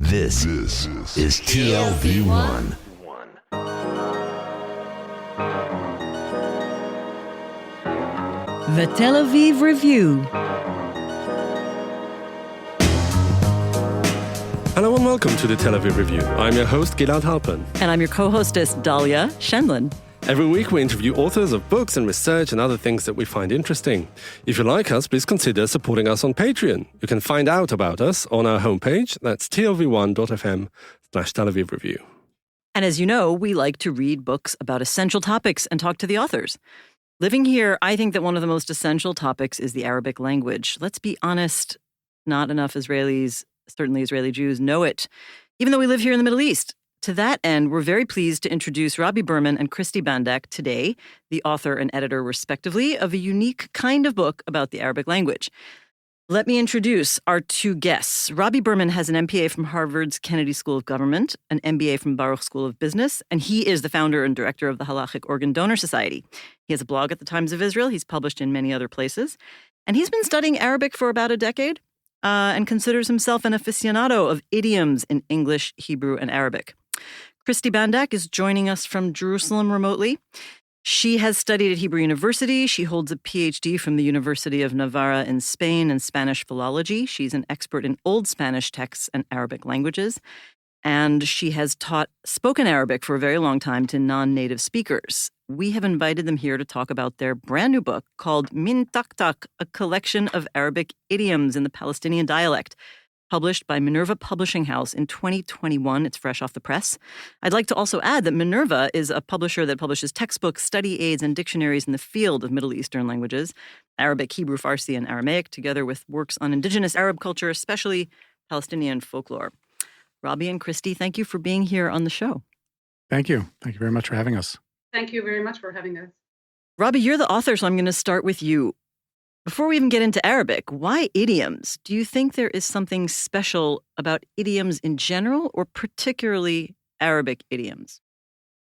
This is TLV1. The Tel Aviv Review. Hello and welcome to the Tel Aviv Review. I'm your host, Gilad Halpern. And I'm your co-hostess, Dalia Shenlin. Every week we interview authors of books and research and other things that we find interesting. If you like us, please consider supporting us on Patreon. You can find out about us on our homepage. That's tlv1.fm/Tel Aviv Review. And as you know, we like to read books about essential topics and talk to the authors. Living here, I think that one of the most essential topics is the Arabic language. Let's be honest, not enough Israelis, certainly Israeli Jews, know it, even though we live here in the Middle East. To that end, we're very pleased to introduce Robbie Berman and Christy Bandak today, the author and editor, respectively, of a unique kind of book about the Arabic language. Let me introduce our two guests. Robbie Berman has an MPA from Harvard's Kennedy School of Government, an MBA from Baruch School of Business, and he is the founder and director of the Halachic Organ Donor Society. He has a blog at the Times of Israel. He's published in many other places. And he's been studying Arabic for about a decade and considers himself an aficionado of idioms in English, Hebrew, and Arabic. Christy Bandak is joining us from Jerusalem remotely. She has studied at Hebrew University. She holds a PhD from the University of Navarra in Spain in Spanish philology. She's an expert in Old Spanish texts and Arabic languages. And she has taught spoken Arabic for a very long time to non-native speakers. We have invited them here to talk about their brand new book called Min Tak Tak, a collection of Arabic idioms in the Palestinian dialect, published by Minerva Publishing House in 2021. It's fresh off the press. I'd like to also add that Minerva is a publisher that publishes textbooks, study aids, and dictionaries in the field of Middle Eastern languages, Arabic, Hebrew, Farsi, and Aramaic, together with works on indigenous Arab culture, especially Palestinian folklore. Robbie and Christy, thank you for being here on the show. Thank you. Thank you very much for having us. Thank you very much for having us. Robbie, you're the author, so I'm going to start with you. Before we even get into Arabic, why idioms? Do you think there is something special about idioms in general, or particularly Arabic idioms?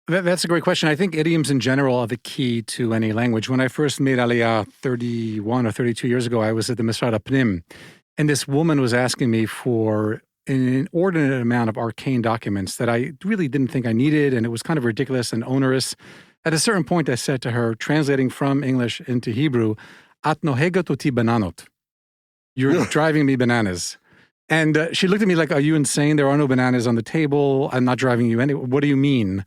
That's a great question. I think idioms in general are the key to any language. When I first made Aliyah 31 or 32 years ago, I was at the Misrad HaPnim, and this woman was asking me for an inordinate amount of arcane documents that I really didn't think I needed, and it was kind of ridiculous and onerous. At a certain point, I said to her, translating from English into Hebrew, At nohegat oti bananot. You're driving me bananas. And she looked at me like, are you insane? There are no bananas on the table. I'm not driving you anywhere. What do you mean?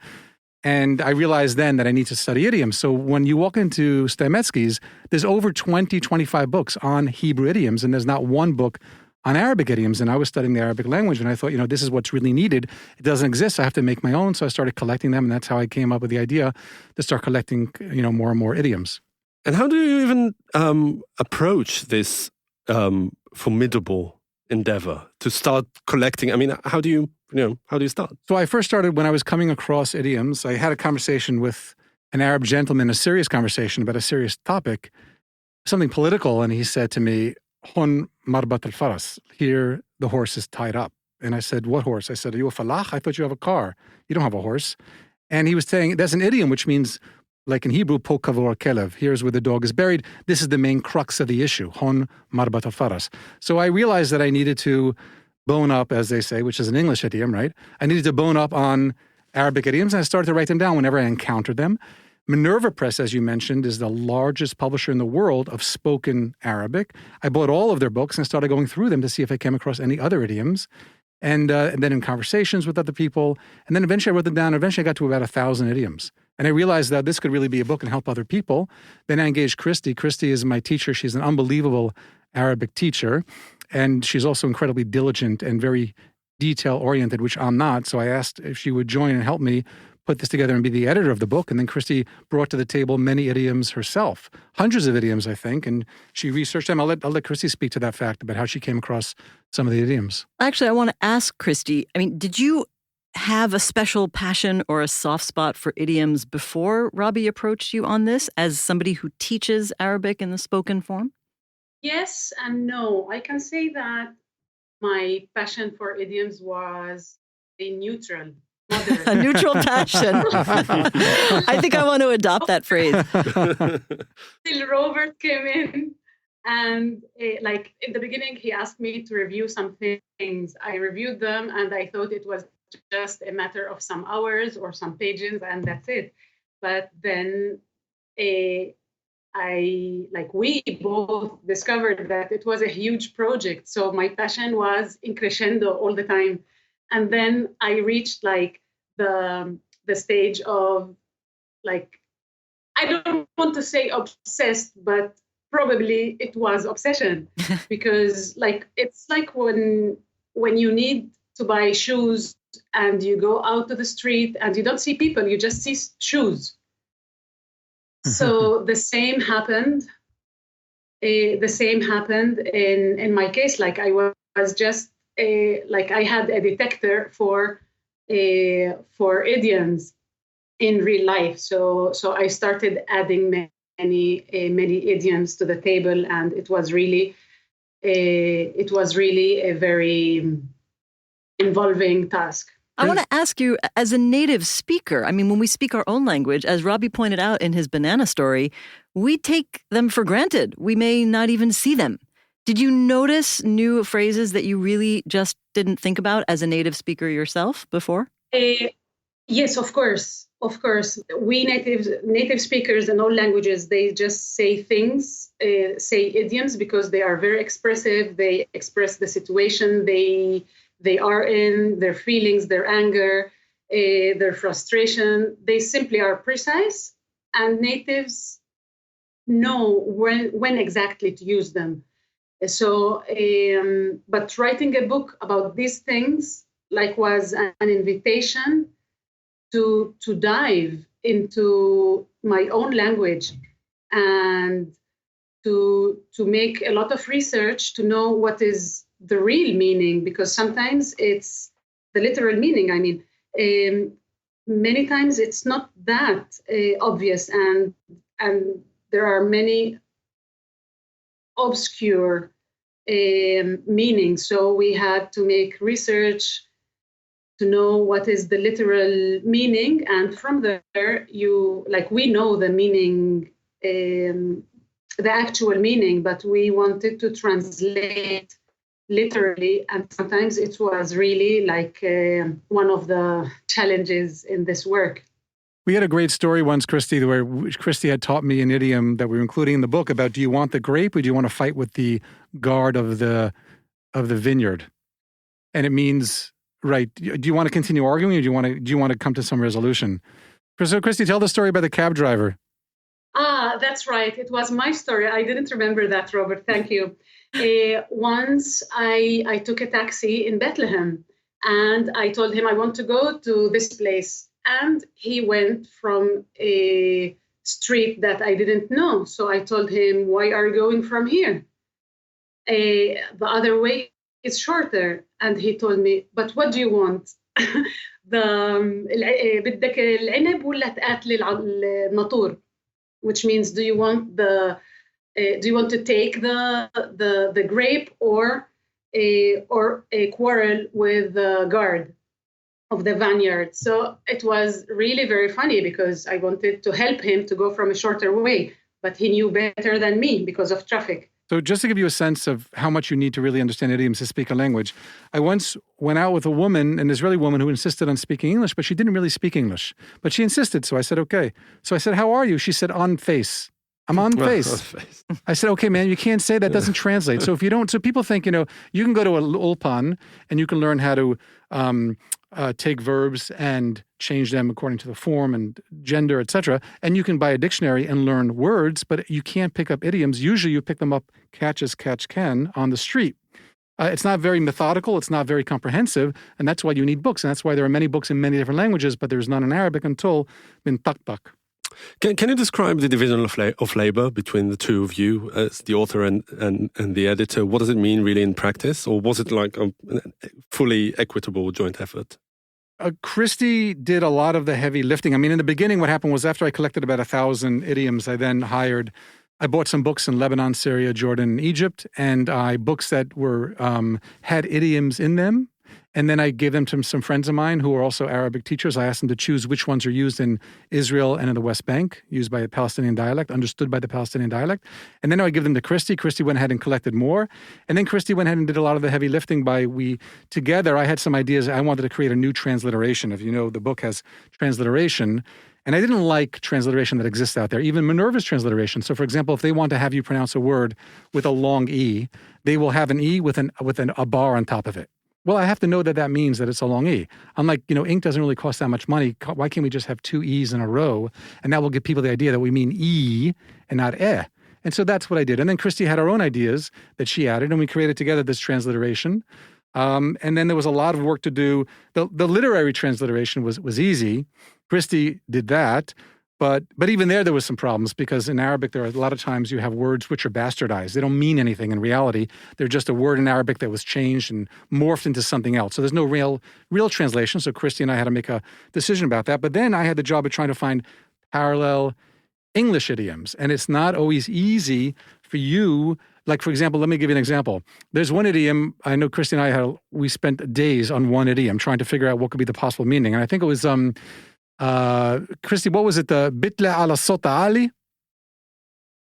And I realized then that I need to study idioms. So when you walk into Steinmetzky's, there's over 20, 25 books on Hebrew idioms, and there's not one book on Arabic idioms. And I was studying the Arabic language, and I thought, this is what's really needed. It doesn't exist. I have to make my own. So I started collecting them, and that's how I came up with the idea to start collecting, more and more idioms. And how do you even approach this formidable endeavor to start collecting? I mean, how do you start? So I first started when I was coming across idioms. I had a conversation with an Arab gentleman, a serious conversation about a serious topic, something political. And he said to me, Hon marbat al-faras, here the horse is tied up. And I said, what horse? I said, are you a falach? I thought you have a car. You don't have a horse. And he was saying, that's an idiom, which means, like in Hebrew, po kavor kelev, here's where the dog is buried. This is the main crux of the issue, hon marbat al-faras. So I realized that I needed to bone up, as they say, which is an English idiom, right? I needed to bone up on Arabic idioms, and I started to write them down whenever I encountered them. Minerva Press, as you mentioned, is the largest publisher in the world of spoken Arabic. I bought all of their books and started going through them to see if I came across any other idioms. And then in conversations with other people. And then eventually I wrote them down. Eventually I got to about 1,000 idioms. And I realized that this could really be a book and help other people. Then I engaged Christy. Christy is my teacher. She's an unbelievable Arabic teacher. And she's also incredibly diligent and very detail-oriented, which I'm not. So I asked if she would join and help me put this together and be the editor of the book. And then Christy brought to the table many idioms herself, hundreds of idioms, I think. And she researched them. I'll let Christy speak to that fact about how she came across some of the idioms. Actually, I want to ask Christy, did you have a special passion or a soft spot for idioms before Robbie approached you on this as somebody who teaches Arabic in the spoken form? Yes and no. I can say that my passion for idioms was a neutral, moderate. A neutral passion. I think I want to adopt that phrase. Till Robert came in And like in the beginning, he asked me to review some things. I reviewed them, and I thought it was just a matter of some hours or some pages, and that's it. But then we both discovered that it was a huge project. So my passion was in crescendo all the time. And then I reached like the stage of like, I don't want to say obsessed, but probably it was obsession because like it's like when you need to buy shoes and you go out to the street and you don't see people, you just see shoes. So the same happened. The same happened in my case. Like I was just like I had a detector for idioms in real life. So I started adding many idioms to the table, and it was really a very involving task. I want to ask you, as a native speaker, I mean, when we speak our own language, as Robbie pointed out in his banana story, we take them for granted. We may not even see them. Did you notice new phrases that you really just didn't think about as a native speaker yourself before? Yes, of course. Of course. We native speakers in all languages, they just say things, say idioms because they are very expressive. They express the situation they are in, their feelings, their anger, their frustration. They simply are precise, and natives know when exactly to use them. So, but writing a book about these things like was an invitation to dive into my own language and to make a lot of research to know what is the real meaning, because sometimes it's the literal meaning. I mean, many times it's not that obvious, and there are many obscure meanings. So we had to make research to know what is the literal meaning, and from there, we know the meaning, the actual meaning, but we wanted to translate literally, and sometimes it was really like one of the challenges in this work. We had a great story once, Christy, where Christy had taught me an idiom that we were including in the book about, do you want the grape or do you want to fight with the guard of the vineyard? And it means, right, do you want to continue arguing or do you want to come to some resolution? So Christy, tell the story about the cab driver. That's right. It was my story. I didn't remember that, Robert. Thank you. Once I took a taxi in Bethlehem, and I told him I want to go to this place. And he went from a street that I didn't know. So I told him, why are you going from here? The other way is shorter. And he told me, but what do you want? بدك العنب ولا تقاتل الناطور? Which means, do you want to take the grape or a quarrel with the guard of the vineyard? So it was really very funny because I wanted to help him to go from a shorter way, but he knew better than me because of traffic. So just to give you a sense of how much you need to really understand idioms to speak a language, I once went out with a woman, an Israeli woman, who insisted on speaking English, but she didn't really speak English. But she insisted, so I said, okay. So I said, how are you? She said, on face. I'm on face. I said, okay, man, you can't say that. Doesn't translate. So if you don't, so people think, you can go to an ulpan and you can learn how to take verbs and change them according to the form and gender, etc. And you can buy a dictionary and learn words, but you can't pick up idioms. Usually you pick them up, catch as catch can, on the street. It's not very methodical. It's not very comprehensive. And that's why you need books. And that's why there are many books in many different languages, but there's none in Arabic until min taktak. Can you describe the division of labor between the two of you as the author and the editor? What does it mean really in practice? Or was it like a fully equitable joint effort? Christy did a lot of the heavy lifting. I mean, in the beginning, what happened was after I collected about 1,000 idioms, I bought some books in Lebanon, Syria, Jordan, and Egypt, and books that were had idioms in them. And then I gave them to some friends of mine who are also Arabic teachers. I asked them to choose which ones are used in Israel and in the West Bank, used by a Palestinian dialect, understood by the Palestinian dialect. And then I give them to Christy. Christy went ahead and collected more. And then Christy went ahead and did a lot of the heavy lifting together. I had some ideas. I wanted to create a new transliteration. If you know, the book has transliteration. And I didn't like transliteration that exists out there, even Minerva's transliteration. So, for example, if they want to have you pronounce a word with a long E, they will have an E with a bar on top of it. Well, I have to know that means that it's a long E. I'm like, ink doesn't really cost that much money. Why can't we just have two E's in a row? And that will give people the idea that we mean E and not eh. And so that's what I did. And then Christy had her own ideas that she added, and we created together this transliteration. And then there was a lot of work to do. The literary transliteration was easy. Christy did that. But even there was some problems, because in Arabic, there are a lot of times you have words which are bastardized. They don't mean anything in reality. They're just a word in Arabic that was changed and morphed into something else. So there's no real translation. So Christy and I had to make a decision about that. But then I had the job of trying to find parallel English idioms. And it's not always easy for you. Like, for example, let me give you an example. There's one idiom, I know Christy and I we spent days on one idiom trying to figure out what could be the possible meaning. And I think it was... Christy, what was it? بيطلع على الصوت عالي.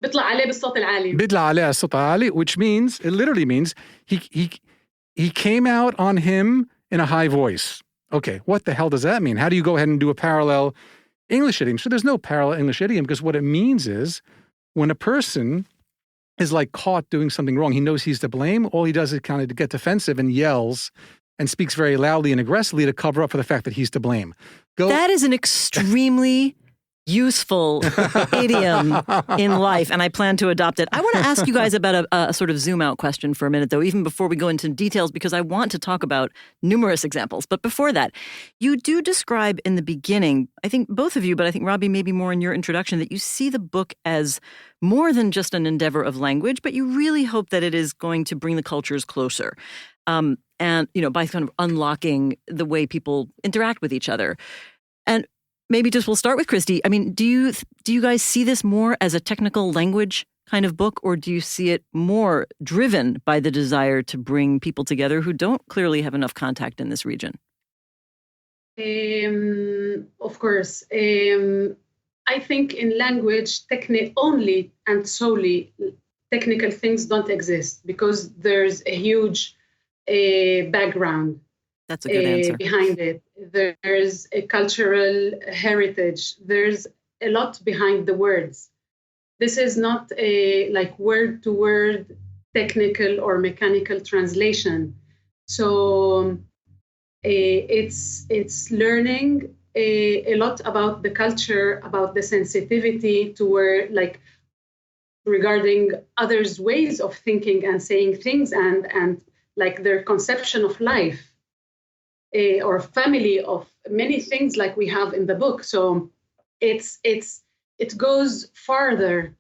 بيطلع عليه بالصوت العالي. بيطلع عليه الصوت العالي, which means, it literally means he came out on him in a high voice. Okay, what the hell does that mean? How do you go ahead and do a parallel English idiom? So there's no parallel English idiom, because what it means is when a person is like caught doing something wrong, he knows he's to blame. All he does is kind of get defensive and yells and speaks very loudly and aggressively to cover up for the fact that he's to blame. That is an extremely useful idiom in life, and I plan to adopt it. I want to ask you guys about a sort of zoom out question for a minute, though, even before we go into details, because I want to talk about numerous examples. But before that, you do describe in the beginning, I think both of you, but I think Robbie maybe more in your introduction, that you see the book as more than just an endeavor of language, but you really hope that it is going to bring the cultures closer. And, by kind of unlocking the way people interact with each other. And maybe we'll start with Christy. I mean, do you guys see this more as a technical language kind of book, or do you see it more driven by the desire to bring people together who don't clearly have enough contact in this region? Of course. I think in language, only and solely technical things don't exist, because there's a huge background. That's a good answer. Behind it. There's a cultural heritage. There's a lot behind the words. This is not a word-to-word technical or mechanical translation. So it's learning a lot about the culture, about the sensitivity to where, regarding others' ways of thinking and saying things, and their conception of life, or family, of many things like we have in the book. So it goes farther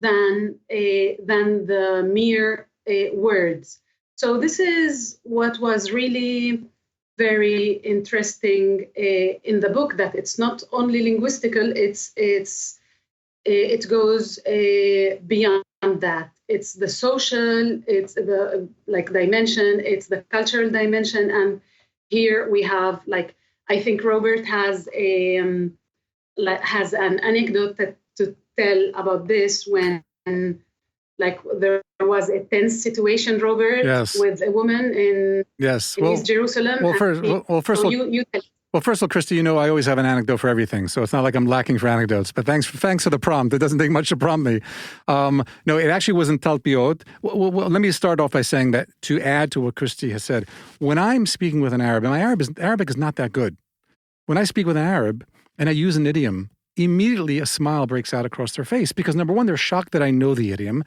than the mere words. So this is what was really very interesting in the book, that it's not only linguistical, it goes beyond that. It's the social, it's the dimension, it's the cultural dimension. And here we have, I think Robert has an anecdote to tell about this, when there was a tense situation, Robert, yes, with a woman in East Jerusalem. First of all, Christy, I always have an anecdote for everything, so it's not like I'm lacking for anecdotes. But thanks for the prompt. It doesn't take much to prompt me. No, it actually wasn't talpiot. Well, let me start off by saying that, to add to what Christy has said, when I'm speaking with an Arab, and my Arabic is not that good. When I speak with an Arab and I use an idiom, immediately a smile breaks out across their face, because number one, they're shocked that I know the idiom.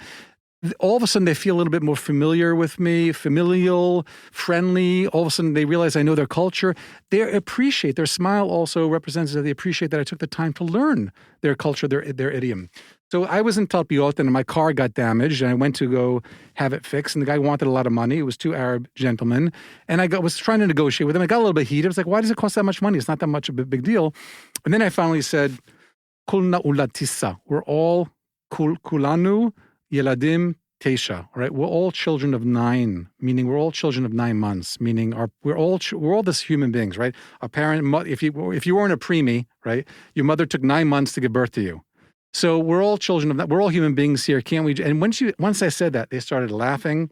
All of a sudden, they feel a little bit more familiar with me, familial, friendly. All of a sudden, they realize I know their culture. Their smile also represents that they appreciate that I took the time to learn their culture, their idiom. So I was in Talpiot, and my car got damaged, and I went to go have it fixed, and the guy wanted a lot of money. It was two Arab gentlemen, and I was trying to negotiate with him. I got a little bit heated. I was like, why does it cost that much money? It's not that much of a big deal. And then I finally said, Kulna ulatissa. We're all kulanu Yeladim Tesha, right? We're all children of 9, meaning we're all children of 9 months, meaning we're all this human beings, right? Our parent, if you weren't a preemie, right, your mother took 9 months to give birth to you. So we're all children of that. We're all human beings here, can't we? And once I said that, they started laughing,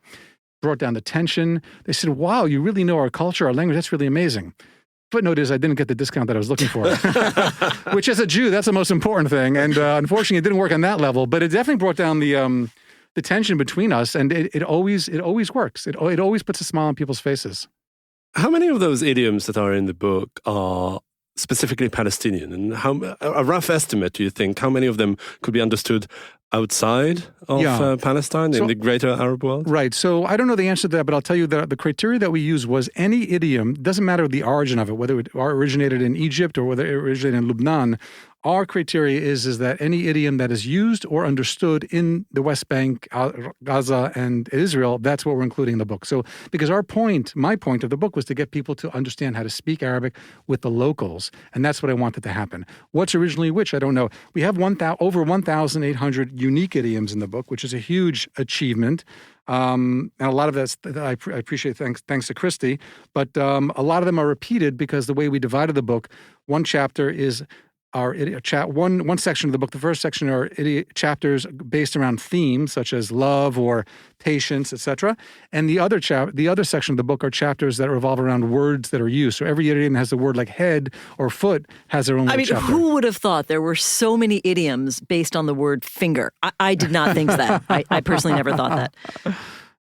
brought down the tension. They said, "Wow, you really know our culture, our language. That's really amazing." Footnote is I didn't get the discount that I was looking for, which as a Jew, that's the most important thing. And unfortunately, it didn't work on that level. But it definitely brought down the tension between us, and it always works. It always puts a smile on people's faces. How many of those idioms that are in the book are specifically Palestinian? And a rough estimate, do you think, how many of them could be understood outside of Palestine, in the greater Arab world? Right. So I don't know the answer to that, but I'll tell you that the criteria that we use was any idiom, doesn't matter the origin of it, whether it originated in Egypt or whether it originated in Lebanon. Our criteria is that any idiom that is used or understood in the West Bank, Gaza, and Israel, that's what we're including in the book. So, because my point of the book was to get people to understand how to speak Arabic with the locals, and that's what I wanted to happen. What's originally which, I don't know. We have over 1,800 unique idioms in the book, which is a huge achievement. And a lot of that's I appreciate, thanks to Christy, but a lot of them are repeated because the way we divided the book, one chapter is one section of the book. The first section are chapters based around themes such as love or patience, etc. And the other section of the book are chapters that revolve around words that are used. So every idiom has the word like head or foot has their own chapter. Who would have thought there were so many idioms based on the word finger? I did not think that. I personally never thought that.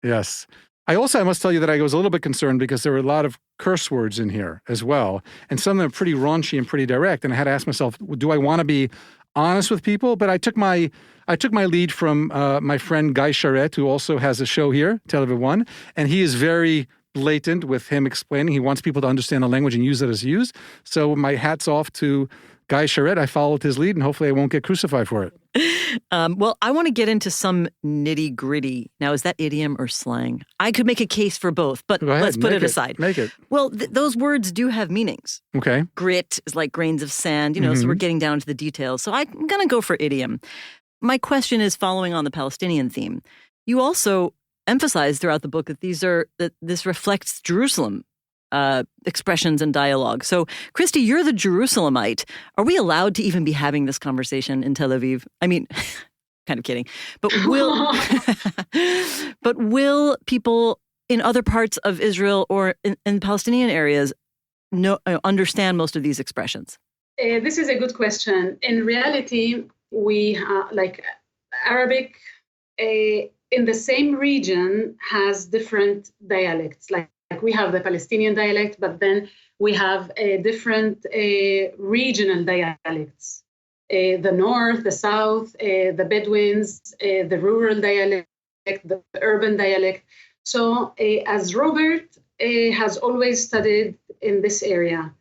Yes. I must tell you that I was a little bit concerned because there were a lot of curse words in here as well. And some of them are pretty raunchy and pretty direct. And I had to ask myself, do I want to be honest with people? But I took my lead from my friend Guy Charette, who also has a show here, Tel Aviv 1. And he is very blatant with him explaining. He wants people to understand the language and use it as used. So my hat's off to Guy Charette. I followed his lead, and hopefully I won't get crucified for it. Well, I want to get into some nitty gritty. Now, is that idiom or slang? I could make a case for both, but let's put it aside. Make it. Well, those words do have meanings. Okay. Grit is like grains of sand, so we're getting down to the details. So I'm going to go for idiom. My question is following on the Palestinian theme. You also emphasize throughout the book that this reflects Jerusalem. Expressions and dialogue. So, Christy, you're the Jerusalemite. Are we allowed to even be having this conversation in Tel Aviv? I mean, kind of kidding. But will people in other parts of Israel or in Palestinian areas understand most of these expressions? This is a good question. In reality, we Arabic in the same region has different dialects. Like we have the Palestinian dialect, but then we have different regional dialects. The north, the south, the Bedouins, the rural dialect, the urban dialect. So as Robert has always studied in this area,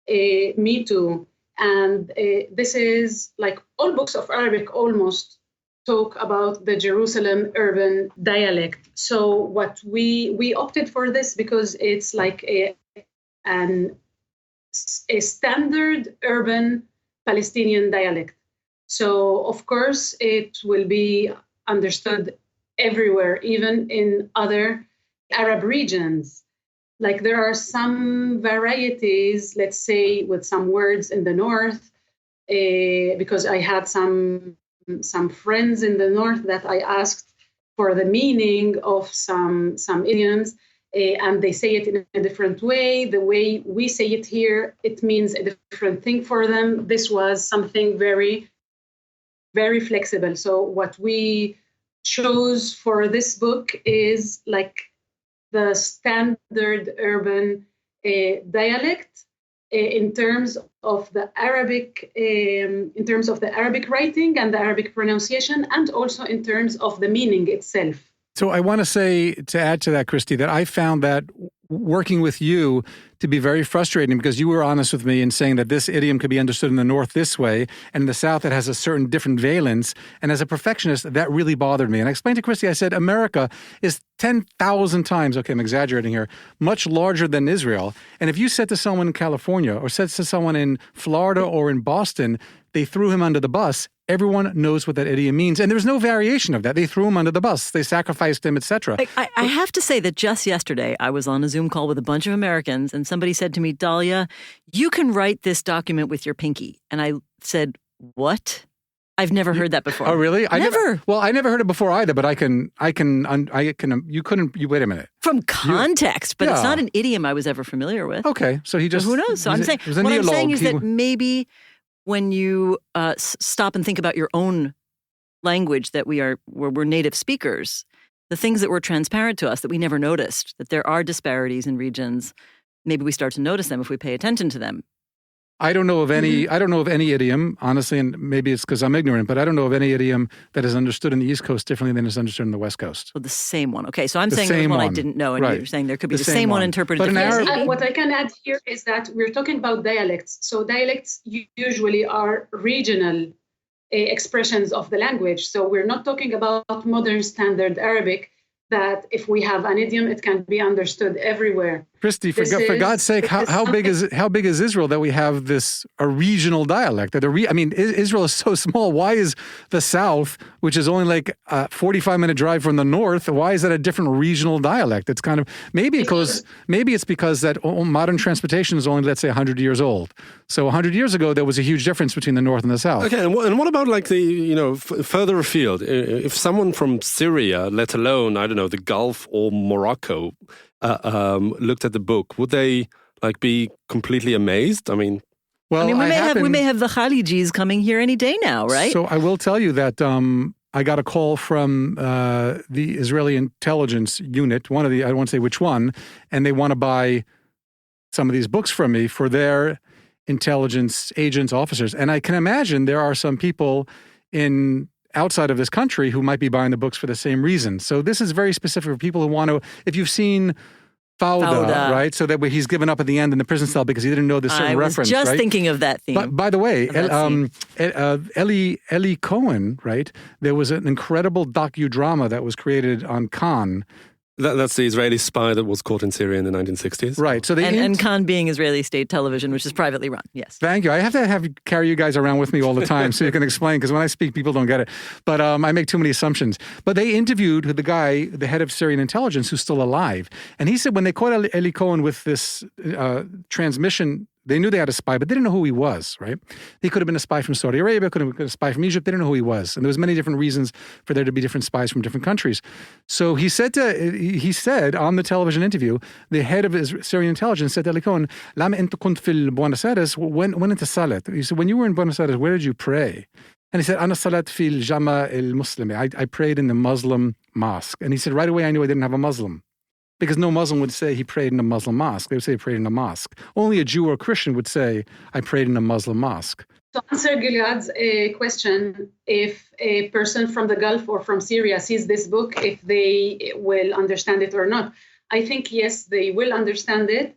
me too. And this is like all books of Arabic almost talk about the Jerusalem urban dialect. So what we opted for this because it's like a standard urban Palestinian dialect. So of course it will be understood everywhere, even in other Arab regions. Like there are some varieties, let's say with some words in the north, because I had some friends in the north that I asked for the meaning of some idioms, and they say it in a different way. The way we say it here, it means a different thing for them. This was something very, very flexible. So what we chose for this book is like the standard urban dialect in terms of the Arabic, writing and the Arabic pronunciation, and also in terms of the meaning itself. So I want to say, to add to that, Christy, that I found that working with you to be very frustrating because you were honest with me in saying that this idiom could be understood in the North this way, and in the South it has a certain different valence. And as a perfectionist, that really bothered me. And I explained to Christy, I said, America is 10,000 times, okay, I'm exaggerating here, much larger than Israel. And if you said to someone in California or said to someone in Florida or in Boston, they threw him under the bus, everyone knows what that idiom means. And there's no variation of that. They threw him under the bus. They sacrificed him, etc. I have to say that just yesterday, I was on a Zoom call with a bunch of Americans, and somebody said to me, Dahlia, you can write this document with your pinky. And I said, what? I've never heard that before. Oh, really? I never heard it before either, but you couldn't, wait a minute. From context, but it's not an idiom I was ever familiar with. Okay, so he just... So who knows? So I'm saying is that maybe when you stop and think about your own language, that we're native speakers, the things that were transparent to us that we never noticed, that there are disparities in regions, maybe we start to notice them if we pay attention to them. I don't know of any idiom, honestly, and maybe it's because I'm ignorant, but I don't know of any idiom that is understood in the East Coast differently than is understood in the West Coast. Well, the same one. Okay, so I'm saying there's one I didn't know, and you're saying there could be the same one interpreted differently. What I can add here is that we're talking about dialects. So dialects usually are regional expressions of the language. So we're not talking about modern standard Arabic, that if we have an idiom, it can be understood everywhere. Christy, for God's sake, how big is Israel that we have a regional dialect? Israel is so small. Why is the South, which is only like a 45-minute drive from the North, why is that a different regional dialect? It's kind of maybe it's because that modern transportation is only, let's say, 100 years old. So 100 years ago, there was a huge difference between the North and the South. Okay, and what about like further afield? If someone from Syria, let alone, I don't know, the Gulf or Morocco, looked at the book, would they be completely amazed? I mean, we may have the Khalijis coming here any day now, right? So I will tell you that I got a call from the Israeli intelligence unit, one of the, I won't say which one, and they want to buy some of these books from me for their intelligence agents, officers. And I can imagine there are some people outside of this country who might be buying the books for the same reason. So this is very specific for people who want to, if you've seen Fauda, right? So that he's given up at the end in the prison cell because he didn't know this certain reference, right? I was just thinking of that theme. But by the way, Eli Cohen, right? There was an incredible docudrama that was created on Khan. That's the Israeli spy that was caught in Syria in the 1960s. Right. So and Khan being Israeli state television, which is privately run. Yes. Thank you. I have to carry you guys around with me all the time so you can explain, because when I speak, people don't get it. But I make too many assumptions. But they interviewed the guy, the head of Syrian intelligence, who's still alive. And he said when they caught Eli Cohen with this transmission, they knew they had a spy, but they didn't know who he was, right? He could have been a spy from Saudi Arabia, could have been a spy from Egypt. They didn't know who he was. And there was many different reasons for there to be different spies from different countries. So he said on the television interview, the head of his Syrian intelligence said to Eli Cohen, "Lama enta kunt fil Buenos Aires, when enta salat?" He said, when you were in Buenos Aires, where did you pray? And he said, "Ana salat fil Jama el Muslimi." I prayed in the Muslim mosque. And he said, right away I knew I didn't have a Muslim. Because no Muslim would say he prayed in a Muslim mosque. They would say he prayed in a mosque. Only a Jew or a Christian would say, I prayed in a Muslim mosque. To answer Gilead's question, if a person from the Gulf or from Syria sees this book, if they will understand it or not, I think, yes, they will understand it.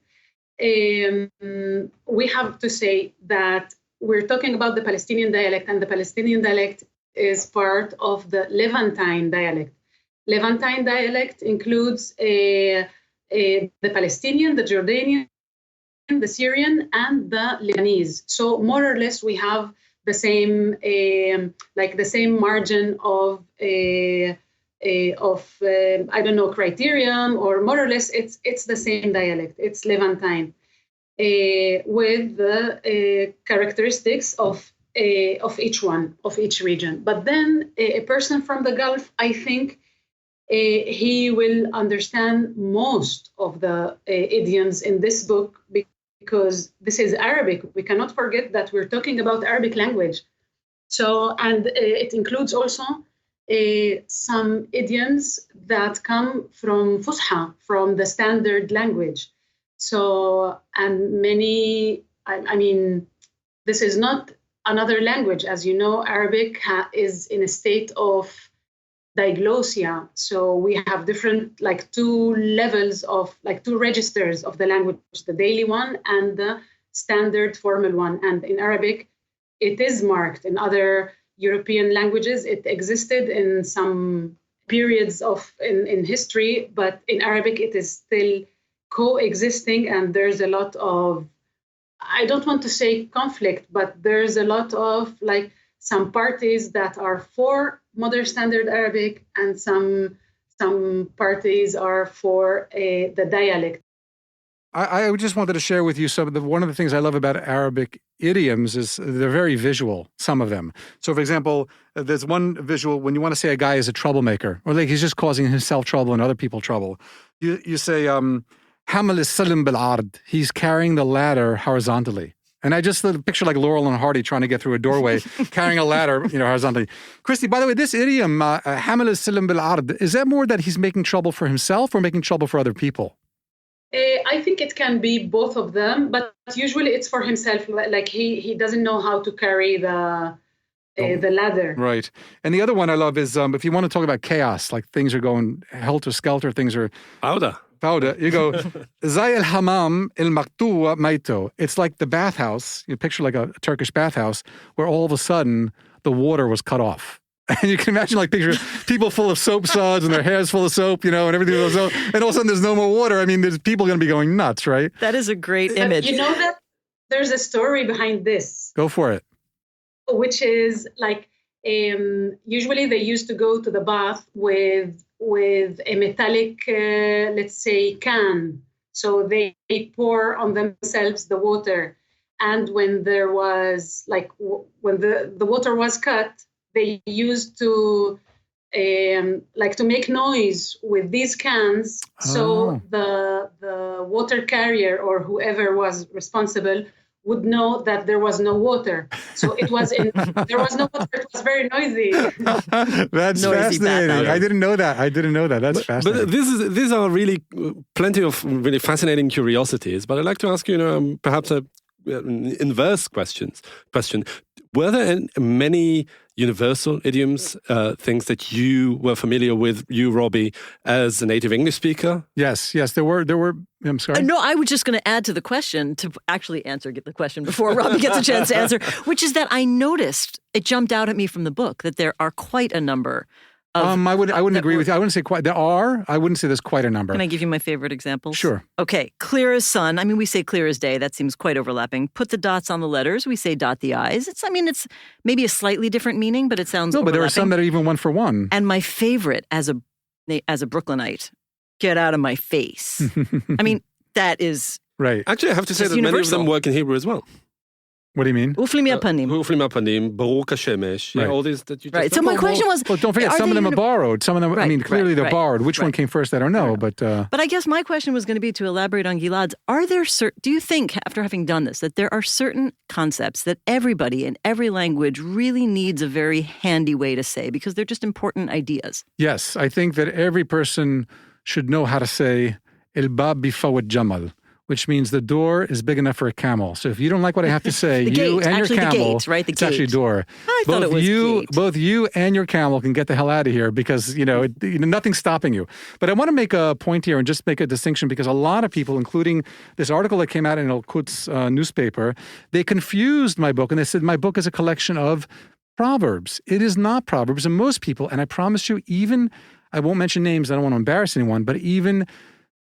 We have to say that we're talking about the Palestinian dialect, and the Palestinian dialect is part of the Levantine dialect. Levantine dialect includes the Palestinian, the Jordanian, the Syrian, and the Lebanese. So more or less, we have the same, the same margin of criterion, or more or less, it's the same dialect. It's Levantine, with the characteristics of each one, of each region. But then a person from the Gulf, I think, he will understand most of the idioms in this book, because this is Arabic. We cannot forget that we're talking about Arabic language. So, and it includes also some idioms that come from Fusha, from the standard language. So, and many, this is not another language. As you know, Arabic is in a state of diglossia. So we have different, like two levels of, like two registers of the language, the daily one and the standard formal one. And in Arabic, it is marked. In other European languages, it existed in some periods in history, but in Arabic, it is still coexisting. And there's a lot of, I don't want to say conflict, but there's a lot of like some parties that are for modern standard Arabic and some parties are for the dialect. I just wanted to share with you one of the things I love about Arabic idioms is they're very visual, some of them. So, for example, there's one visual when you want to say a guy is a troublemaker, or like he's just causing himself trouble and other people trouble. You say, Hamal is-salim bil-ard. He's carrying the ladder horizontally. And I just picture like Laurel and Hardy trying to get through a doorway, carrying a ladder, horizontally. Christy, by the way, this idiom, Hamal is-salim bil-ard, is that more that he's making trouble for himself or making trouble for other people? I think it can be both of them, but usually it's for himself. Like he doesn't know how to carry the ladder. Right. And the other one I love is if you want to talk about chaos, like things are going helter-skelter, things are... Fauda. You go, Zay al-hamam il-maktuwa maito. It's like the bathhouse. You picture like a Turkish bathhouse where all of a sudden the water was cut off. And you can imagine like picture people full of soap suds and their hair's full of soap, and everything goes on. And all of a sudden there's no more water. I mean, there's people going to be going nuts, right? That is a great image. You know that there's a story behind this. Go for it. Which is like, usually they used to go to the bath with a metallic, let's say, can. So they pour on themselves the water. And when there was like, when the water was cut, they used to to make noise with these cans. Oh. So the water carrier or whoever was responsible would know that there was no water. So there was no water. It was very noisy. That's Noisy fascinating. I didn't know that. That's fascinating. But these are really plenty of really fascinating curiosities. But I'd like to ask you, perhaps an inverse question. Were there many universal idioms, things that you were familiar with, you, Robbie, as a native English speaker? Yes, there were. I'm sorry. No, I was just going to add to the question to actually get the question before Robbie gets a chance to answer, which is that I noticed, it jumped out at me from the book, that there are quite a number. I wouldn't agree with you. I wouldn't say quite. There are. I wouldn't say there's quite a number. Can I give you my favorite examples? Sure. Okay. Clear as sun. I mean, we say clear as day. That seems quite overlapping. Put the dots on the letters. We say dot the I's. It's maybe a slightly different meaning, but it sounds No, but there are overlapping. some that are even one for one. And my favorite as a Brooklynite, get out of my face. I mean, that is... Right. Actually, I have to say It's that many of universal. them work in Hebrew as well. What do you mean? Uflim yapanim. Huflim apanim, Baruch Hashemesh, Right. all these that you just Right. So my question was... Well, don't forget, some of them are borrowed. Some of them, Right, clearly they're right, borrowed. Which one right. came first, I don't know. But But I guess my question was going to be to elaborate on Gilad's. Do you think, after having done this, that there are certain concepts that everybody in every language really needs a very handy way to say because they're just important ideas? yes, I think that every person should know how to say El Bab Bifawat Jamal, which means the door is big enough for a camel. So if you don't like what I have to say, The you gate, and actually your the camel, gate, right? The it's actually a gate. door. I thought it was gate. Both you and your camel can get the hell out of here because, nothing's stopping you. But I want to make a point here and just make a distinction because a lot of people, including this article that came out in Al-Quds newspaper, they confused my book and they said my book is a collection of Proverbs. It is not Proverbs. And most people, and I promise you, I won't mention names, I don't want to embarrass anyone, but even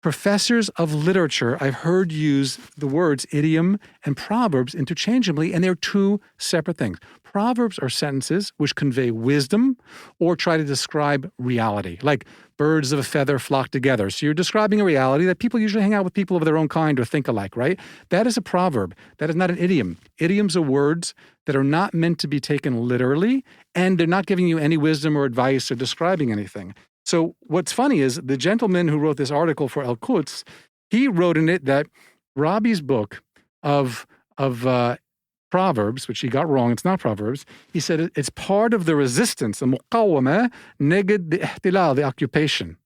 professors of literature I've heard use the words idiom and proverbs interchangeably, and they're two separate things. Proverbs are sentences which convey wisdom or try to describe reality, like birds of a feather flock together. So you're describing a reality that people usually hang out with people of their own kind or think alike, right? That is a proverb. That is not an idiom. Idioms are words that are not meant to be taken literally, and they're not giving you any wisdom or advice or describing anything. So what's funny is the gentleman who wrote this article for Al-Quds, he wrote in it that Robbie's book of Proverbs, which he got wrong, it's not Proverbs, he said it's part of the resistance, the muqawama neged the ihtilal, the occupation.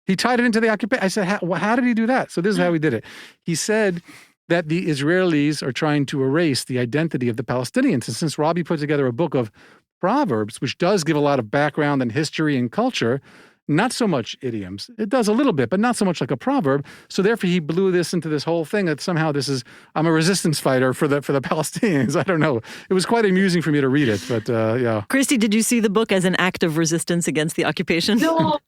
He tied it into the occupation. I said, how did he do that? So this is how he did it. He said that the Israelis are trying to erase the identity of the Palestinians. And since Robbie put together a book of proverbs, which does give a lot of background and history and culture, not so much idioms. It does a little bit, but not so much like a proverb. So therefore, he blew this into this whole thing that somehow I'm a resistance fighter for the Palestinians. I don't know. It was quite amusing for me to read it, but yeah. Christy, did you see the book as an act of resistance against the occupation? No.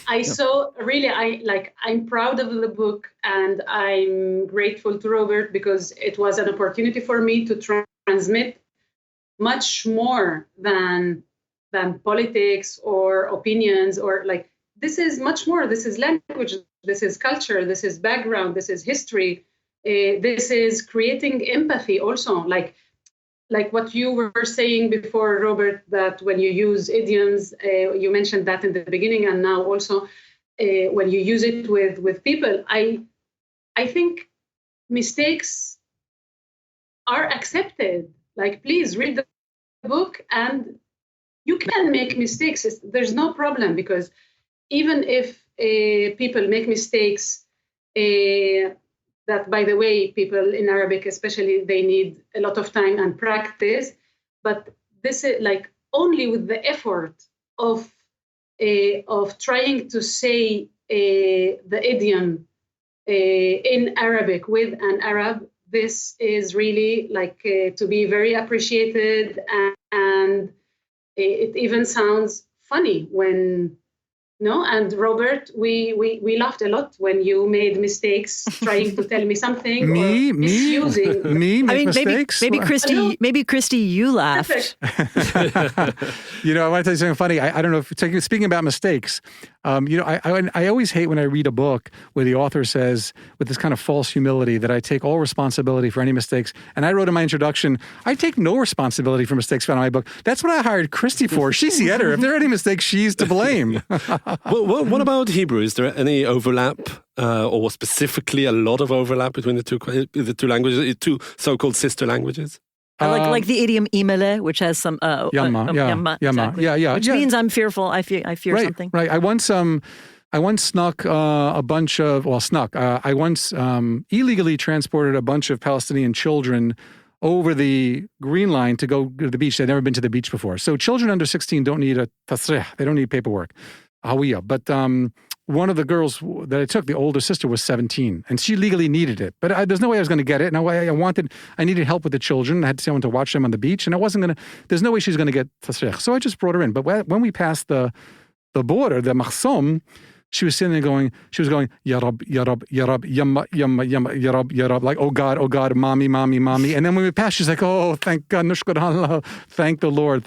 I saw, really, I'm proud of the book, and I'm grateful to Robert because it was an opportunity for me to transmit much more than politics or opinions, or this is much more. This is language, this is culture, this is background, this is history, this is creating empathy also, like what you were saying before, Robert, that when you use idioms, you mentioned that in the beginning, and now also when you use it with people, I think mistakes are accepted. Please read the book, and you can make mistakes. There's no problem, because even if people make mistakes, that, by the way, people in Arabic especially, they need a lot of time and practice. But this is only with the effort of trying to say the idiom in Arabic with an Arab, this is really to be very appreciated, and it even sounds funny when, no? And Robert, we laughed a lot when you made mistakes trying to tell me something. Me? Misusing. Me make mistakes? Maybe Christy, you laughed. I want to tell you something funny. I don't know if speaking about mistakes, I always hate when I read a book where the author says, with this kind of false humility, that I take all responsibility for any mistakes. And I wrote in my introduction, I take no responsibility for mistakes found in my book. That's what I hired Christy for. She's the editor. If there are any mistakes, she's to blame. What about Hebrew? Is there any overlap, or specifically a lot of overlap between the two languages, two so-called sister languages? Like the idiom imele, which has some yamma, exactly. Which means I'm fearful. I fear something. Right. I once snuck I once illegally transported a bunch of Palestinian children over the Green Line to go to the beach. They'd never been to the beach before. So children under 16 don't need a tasrih. They don't need paperwork. But one of the girls that I took, the older sister, was 17, and she legally needed it. But there's no way I was going to get it. And I needed help with the children. I had someone to watch them on the beach, and there's no way she's going to get tasrih. So I just brought her in. But when we passed the border, the mahsom, she was sitting there going, Ya Rab, Ya Rab, Ya Rab, Yamma, Yamma, Yamma, Ya Rab, Ya Rab, like, oh God, mommy, mommy, mommy. And then when we passed, she's like, oh, thank God, Nushkur Allah, thank the Lord,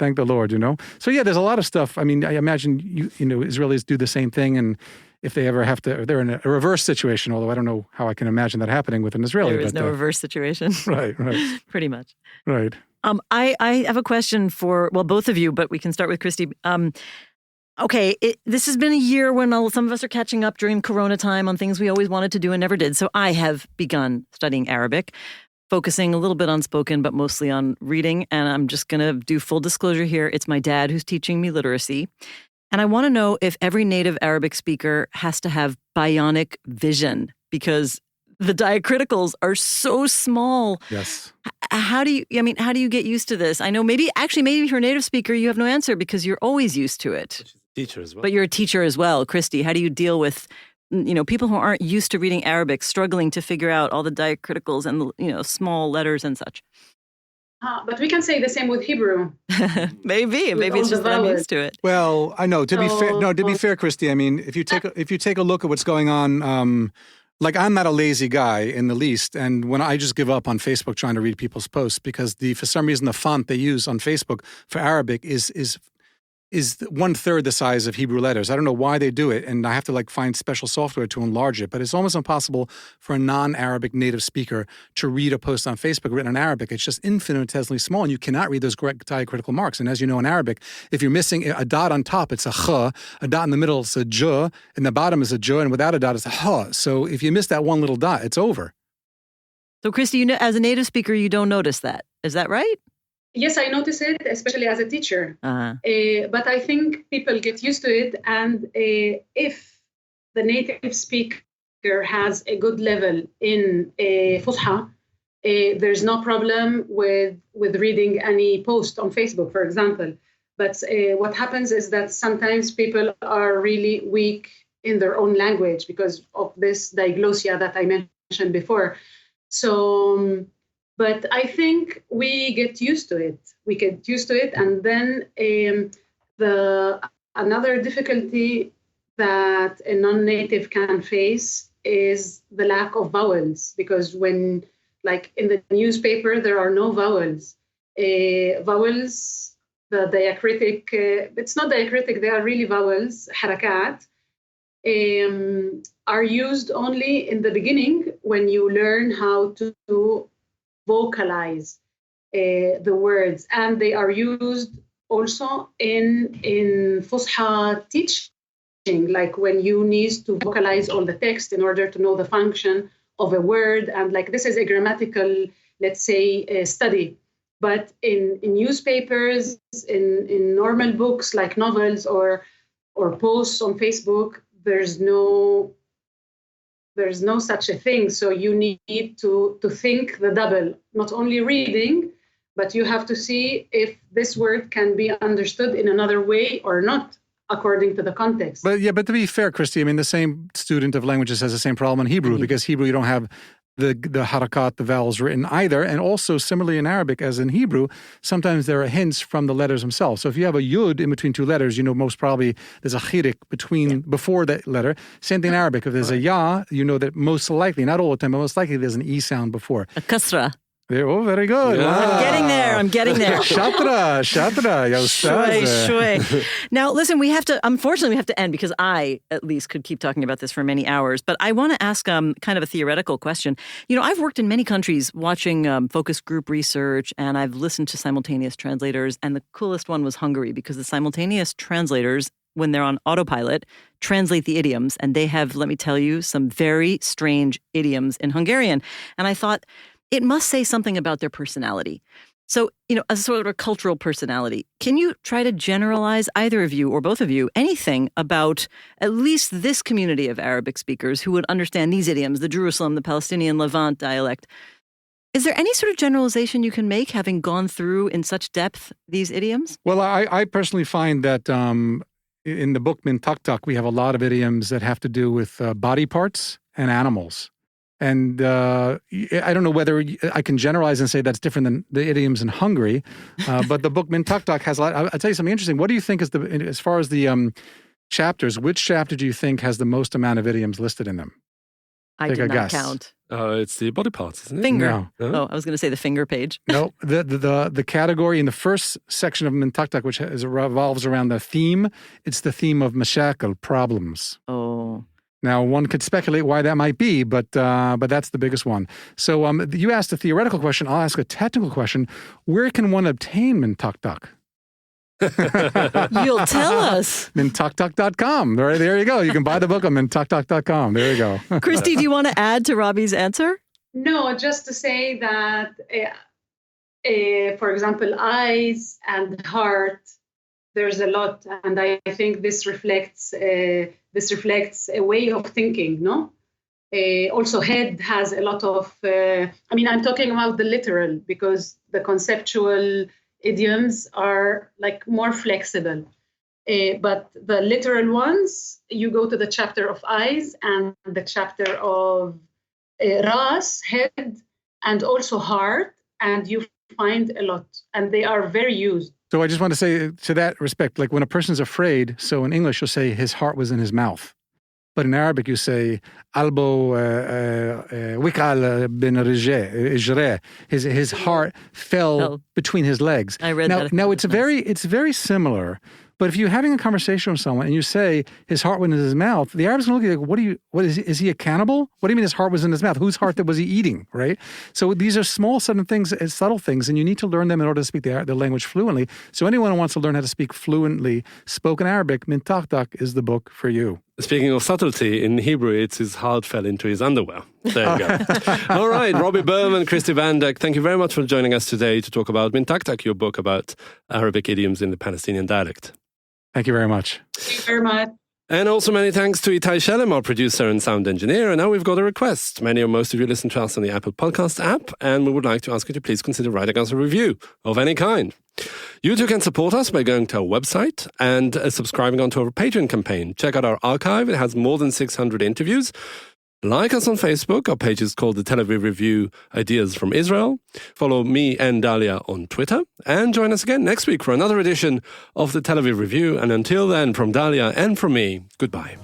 So yeah, there's a lot of stuff. I mean, I imagine, Israelis do the same thing, and if they ever have to, they're in a reverse situation, although I don't know how I can imagine that happening with an Israeli. There is no reverse situation. Right. Pretty much. Right. I have a question for, both of you, but we can start with Christy. Okay, this has been a year when some of us are catching up during Corona time on things we always wanted to do and never did. So I have begun studying Arabic, focusing a little bit on spoken, but mostly on reading. And I'm just going to do full disclosure here. It's my dad who's teaching me literacy. And I want to know if every native Arabic speaker has to have bionic vision, because the diacriticals are so small. Yes. How do you get used to this? I know maybe if you're a native speaker, you have no answer because you're always used to it. Teacher as well. But you're a teacher as well. Christy, how do you deal with, people who aren't used to reading Arabic, struggling to figure out all the diacriticals and, small letters and such? But we can say the same with Hebrew. Maybe it's just that I'm used to it. Well, I know. To be fair, Christy, I mean, if you take a look at what's going on, I'm not a lazy guy in the least, and when I just give up on Facebook trying to read people's posts, because for some reason the font they use on Facebook for Arabic is 1/3 the size of Hebrew letters. I don't know why they do it, and I have to find special software to enlarge it. But it's almost impossible for a non-Arabic native speaker to read a post on Facebook written in Arabic. It's just infinitesimally small, and you cannot read those correct diacritical marks. And as you know, in Arabic, if you're missing a dot on top, it's a kh, a dot in the middle, it's a j, and the bottom is a j, and without a dot, it's a ha. So if you miss that one little dot, it's over. So, Christy, as a native speaker, you don't notice that. Is that right? Yes, I notice it, especially as a teacher. But I think people get used to it. And if the native speaker has a good level in Fusha, There's no problem with reading any post on Facebook, for example. But what happens is that sometimes people are really weak in their own language because of this diglossia that I mentioned before. So, but I think we get used to it. And then another difficulty that a non-native can face is the lack of vowels, because when, like in the newspaper, there are no vowels. Vowels, the diacritic, it's not diacritic, they are really vowels, harakat, are used only in the beginning when you learn how to vocalize the words. And they are used also in Fusha teaching, like when you need to vocalize all the text in order to know the function of a word. And like this is a grammatical, let's say, study. But in newspapers, in normal books like novels or posts on Facebook, there's no such a thing. So you need to think the double, not only reading, but you have to see if this word can be understood in another way or not, according to the context. But to be fair, Christy, I mean, the same student of languages has the same problem in Hebrew, because Hebrew, you don't have the harakat, the vowels written either. And also similarly in Arabic as in Hebrew, sometimes there are hints from the letters themselves. So if you have a yud in between two letters, you know most probably there's a chirik before that letter. Same thing in Arabic. If there's a ya, you know that most likely, not all the time, but most likely there's an e sound before. A kasra. Oh, very good. Yeah. Wow. I'm getting there. Shatra, ya ustaz. Shway. Now, listen, unfortunately, we have to end because I, at least, could keep talking about this for many hours. But I want to ask kind of a theoretical question. You know, I've worked in many countries watching focus group research, and I've listened to simultaneous translators. And the coolest one was Hungary, because the simultaneous translators, when they're on autopilot, translate the idioms. And they have, let me tell you, some very strange idioms in Hungarian. And I thought, it must say something about their personality. So, you know, a sort of cultural personality. Can you try to generalize, either of you or both of you, anything about at least this community of Arabic speakers who would understand these idioms, the Jerusalem, the Palestinian Levant dialect? Is there any sort of generalization you can make, having gone through in such depth these idioms? Well, I personally find that in the book Min Tak, we have a lot of idioms that have to do with body parts and animals. And I don't know whether I can generalize and say that's different than the idioms in Hungary, but the book Min Tak has a lot. I'll tell you something interesting. What do you think is as far as the chapters, which chapter do you think has the most amount of idioms listed in them? I did not count. It's the body parts, isn't it? Finger. No. Oh, I was going to say the finger page. No, the category in the first section of Min Tak, which revolves around the theme, it's the theme of mashakal, problems. Oh. Now, one could speculate why that might be, but that's the biggest one. So you asked a theoretical question. I'll ask a technical question. Where can one obtain Min Tak? You'll tell us. Mintaktak.com. There you go. You can buy the book on mintaktak.com. There you go. Christy, do you want to add to Robbie's answer? No, just to say that, for example, eyes and heart, there's a lot, and I think this reflects a way of thinking, no? Also, head has a lot of, I'm talking about the literal, because the conceptual idioms are like more flexible. But the literal ones, you go to the chapter of eyes and the chapter of ras, head, and also heart, and you find a lot, and they are very used. So I just want to say, to that respect, like when a person's afraid, so in English you'll say his heart was in his mouth. But in Arabic you say, albo wikal bin ijre. His heart fell between his legs. I read that. Now it's very similar. But if you're having a conversation with someone and you say his heart was in his mouth, the Arab's going to look at you like, is he a cannibal? What do you mean his heart was in his mouth? Whose heart was he eating, right? So these are small, subtle things, and you need to learn them in order to speak the language fluently. So anyone who wants to learn how to speak fluently spoken Arabic, Min Tak is the book for you. Speaking of subtlety, in Hebrew, it's his heart fell into his underwear. There you go. All right, Robbie Berman, Christy Van Dijk, thank you very much for joining us today to talk about Min Tak, your book about Arabic idioms in the Palestinian dialect. Thank you very much. Thank you very much. And also many thanks to Itai Shelem, our producer and sound engineer. And now we've got a request. Many or most of you listen to us on the Apple Podcast app, and we would like to ask you to please consider writing us a review of any kind. You too can support us by going to our website and subscribing onto our Patreon campaign. Check out our archive. It has more than 600 interviews. Like us on Facebook. Our page is called the Tel Aviv Review Ideas from Israel. Follow me and Dalia on Twitter. And join us again next week for another edition of the Tel Aviv Review. And until then, from Dalia and from me, goodbye.